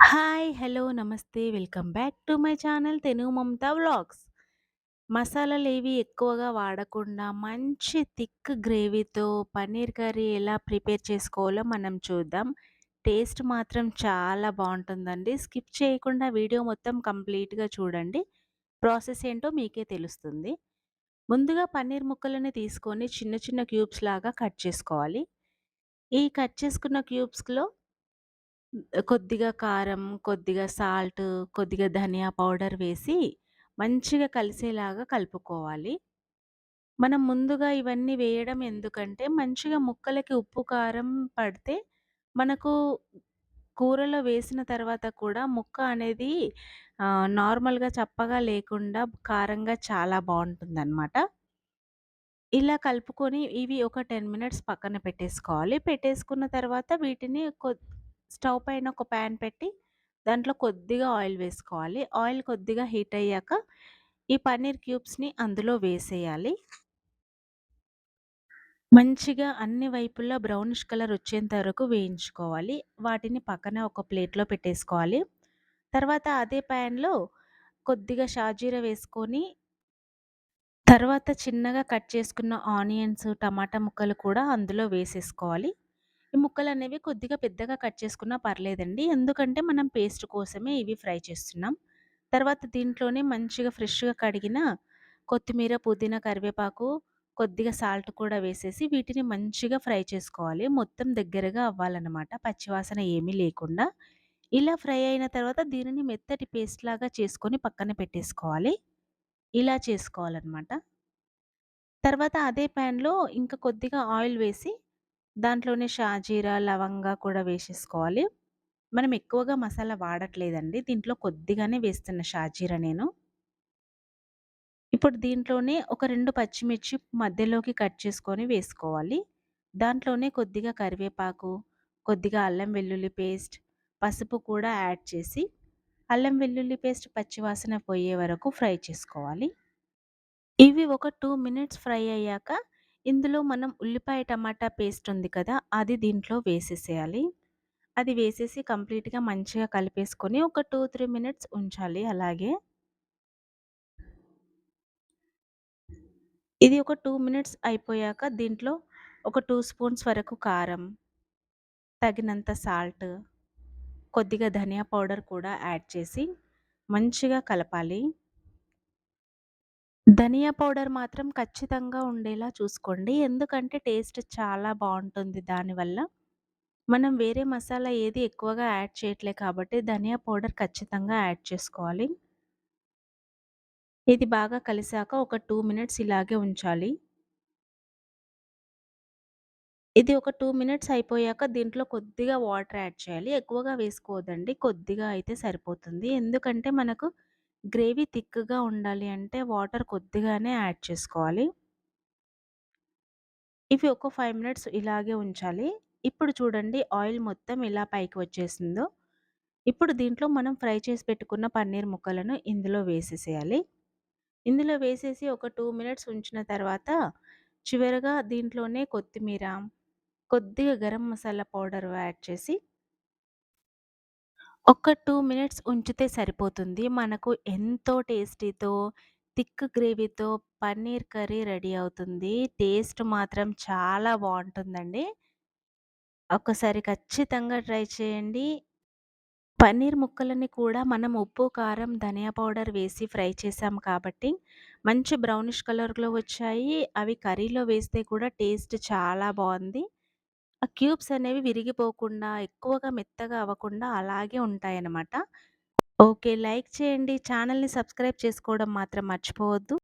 Hi! Hello! నమస్తే. Welcome back to my channel తెను Mamata vlogs. మసాలాలేవి ఎక్కువగా వాడకుండా మంచి థిక్ గ్రేవీతో పన్నీర్ కర్రీ ఎలా ప్రిపేర్ చేసుకోవాలో మనం చూద్దాం. టేస్ట్ మాత్రం చాలా బావుంటుందండి. స్కిప్ చేయకుండా వీడియో మొత్తం కంప్లీట్‌గా చూడండి. ప్రాసెస్ ఏంటో మీకే తెలుస్తుంది. ముందుగా పన్నీర్ ముక్కలని తీసుకొని చిన్న చిన్న క్యూబ్స్ లాగా కట్ చేసుకోవాలి. ఈ కట్ చేసుకున్న క్యూబ్స్‌లో కొద్దిగా కారం, కొద్దిగా సాల్ట్, కొద్దిగా ధనియా పౌడర్ వేసి మంచిగా కలిసేలాగా కలుపుకోవాలి. మనం ముందుగా ఇవన్నీ వేయడం ఎందుకంటే, మంచిగా ముక్కలకి ఉప్పు, కారం పడితే మనకు కూరలో వేసిన తర్వాత కూడా ముక్క అనేది నార్మల్‌గా చప్పగా లేకుండా కారంగా చాలా బావుంటుందనమాట. ఇలా కలుపుకొని ఇవి ఒక 10 మినిట్స్ పక్కన పెట్టేసుకోవాలి. పెట్టేసుకున్న తర్వాత వీటిని స్టవ్ పైన ఒక పాన్ పెట్టి దాంట్లో కొద్దిగా ఆయిల్ వేసుకోవాలి. ఆయిల్ కొద్దిగా హీట్ అయ్యాక ఈ పన్నీర్ క్యూబ్స్‌ని అందులో వేసేయాలి. మంచిగా అన్ని వైపులా బ్రౌనిష్ కలర్ వచ్చేంత వరకు వేయించుకోవాలి. వాటిని పక్కన ఒక ప్లేట్‌లో పెట్టేసుకోవాలి. తర్వాత అదే పాన్‌లో కొద్దిగా షాజీరా వేసుకొని తర్వాత చిన్నగా కట్ చేసుకున్న ఆనియన్స్, టమాటా ముక్కలు కూడా అందులో వేసేసుకోవాలి. ఈ ముక్కలనేవి కొద్దిగా పెద్దగా కట్ చేసుకున్నా పర్లేదండి. ఎందుకంటే మనం పేస్ట్ కోసమే ఇవి ఫ్రై చేస్తున్నాం. తర్వాత దీంట్లోనే మంచిగా ఫ్రెష్‌గా కడిగిన కొత్తిమీర, పుదీనా, కరివేపాకు, కొద్దిగా సాల్ట్ కూడా వేసేసి వీటిని మంచిగా ఫ్రై చేసుకోవాలి. మొత్తం దగ్గరగా అవ్వాలన్నమాట. పచ్చివాసన ఏమీ లేకుండా. ఇలా ఫ్రై అయిన తర్వాత దీనిని మెత్తటి పేస్ట్‌లాగా చేసుకొని పక్కన పెట్టేసుకోవాలి. ఇలా చేసుకోవాలన్నమాట. తర్వాత అదే పాన్‌లో ఇంకా కొద్దిగా ఆయిల్ వేసి, దాంట్లోనే షాజీరా, లవంగా కూడా వేసేసుకోవాలి. మనం ఎక్కువగా మసాలా వాడట్లేదండి. దీంట్లో కొద్దిగానే వేస్తున్న షాజీరా నేను. ఇప్పుడు దీంట్లోనే ఒక 2 పచ్చిమిర్చి మధ్యలోకి కట్ చేసుకొని వేసుకోవాలి. దాంట్లోనే కొద్దిగా కరివేపాకు, కొద్దిగా అల్లం వెల్లుల్లి పేస్ట్, పసుపు కూడా యాడ్ చేసి, అల్లం వెల్లుల్లి పేస్ట్ పచ్చివాసన పోయే వరకు ఫ్రై చేసుకోవాలి. ఇవి ఒక 2 మినిట్స్ ఫ్రై అయ్యాక, ఇందులో మనం ఉల్లిపాయ టమాటా పేస్ట్ ఉంది కదా! అది దీంట్లో వేసేసేయాలి. అది వేసేసి కంప్లీట్‌గా మంచిగా కలిపేసుకొని ఒక 2, 3 మినిట్స్ ఉంచాలి అలాగే. ఇది ఒక 2 మినిట్స్ అయిపోయాక దీంట్లో ఒక 2 స్పూన్స్ వరకు కారం, తగినంత సాల్ట్, కొద్దిగా ధనియా పౌడర్ కూడా యాడ్ చేసి మంచిగా కలపాలి. ధనియా పౌడర్ మాత్రం ఖచ్చితంగా ఉండేలా చూసుకోండి. ఎందుకంటే టేస్ట్ చాలా బావుంటుంది దానివల్ల. మనం వేరే మసాలా ఏది ఎక్కువగా యాడ్ చేయట్లే కాబట్టి ధనియా పౌడర్ ఖచ్చితంగా యాడ్ చేసుకోవాలి. ఇది బాగా కలిసాక ఒక 2 మినిట్స్ ఇలాగే ఉంచాలి. ఇది ఒక 2 మినిట్స్ అయిపోయాక దీంట్లో కొద్దిగా వాటర్ యాడ్ చేయాలి. ఎక్కువగా వేసుకోవద్దండి. కొద్దిగా అయితే సరిపోతుంది. ఎందుకంటే మనకు గ్రేవీ థిక్‌గా ఉండాలి అంటే వాటర్ కొద్దిగానే యాడ్ చేసుకోవాలి. ఇవి ఒక 5 మినిట్స్ ఇలాగే ఉంచాలి. ఇప్పుడు చూడండి ఆయిల్ మొత్తం ఎలా పైకి వచ్చేసిందో. ఇప్పుడు దీంట్లో మనం ఫ్రై చేసి పెట్టుకున్న పన్నీర్ ముక్కలను ఇందులో వేసేసేయాలి. ఇందులో వేసేసి ఒక 2 మినిట్స్ ఉంచిన తర్వాత చివరగా దీంట్లోనే కొత్తిమీర, కొద్దిగా గరం మసాలా పౌడర్ యాడ్ చేసి ఒక 2 మినిట్స్ ఉంచితే సరిపోతుంది. మనకు ఎంతో టేస్టీతో థిక్ గ్రేవీతో పన్నీర్ కర్రీ రెడీ అవుతుంది. టేస్ట్ మాత్రం చాలా బావుంటుందండి. ఒక్కసారి ఖచ్చితంగా ట్రై చేయండి. పన్నీర్ ముక్కలని కూడా మనం ఉప్పు, కారం, ధనియా పౌడర్ వేసి ఫ్రై చేసాం కాబట్టి మంచి బ్రౌనిష్ కలర్‌లో వచ్చాయి. అవి కర్రీలో వేస్తే కూడా టేస్ట్ చాలా బావుంది. ఆ క్యూబ్స్ అనేవి విరిగిపోకుండా, ఎక్కువగా మెత్తగా అవ్వకుండా అలాగే ఉంటాయన్నమాట. ఓకే. లైక్ చేయండి. ఛానెల్‌ని సబ్స్క్రైబ్ చేసుకోవడం మాత్రం మర్చిపోవద్దు.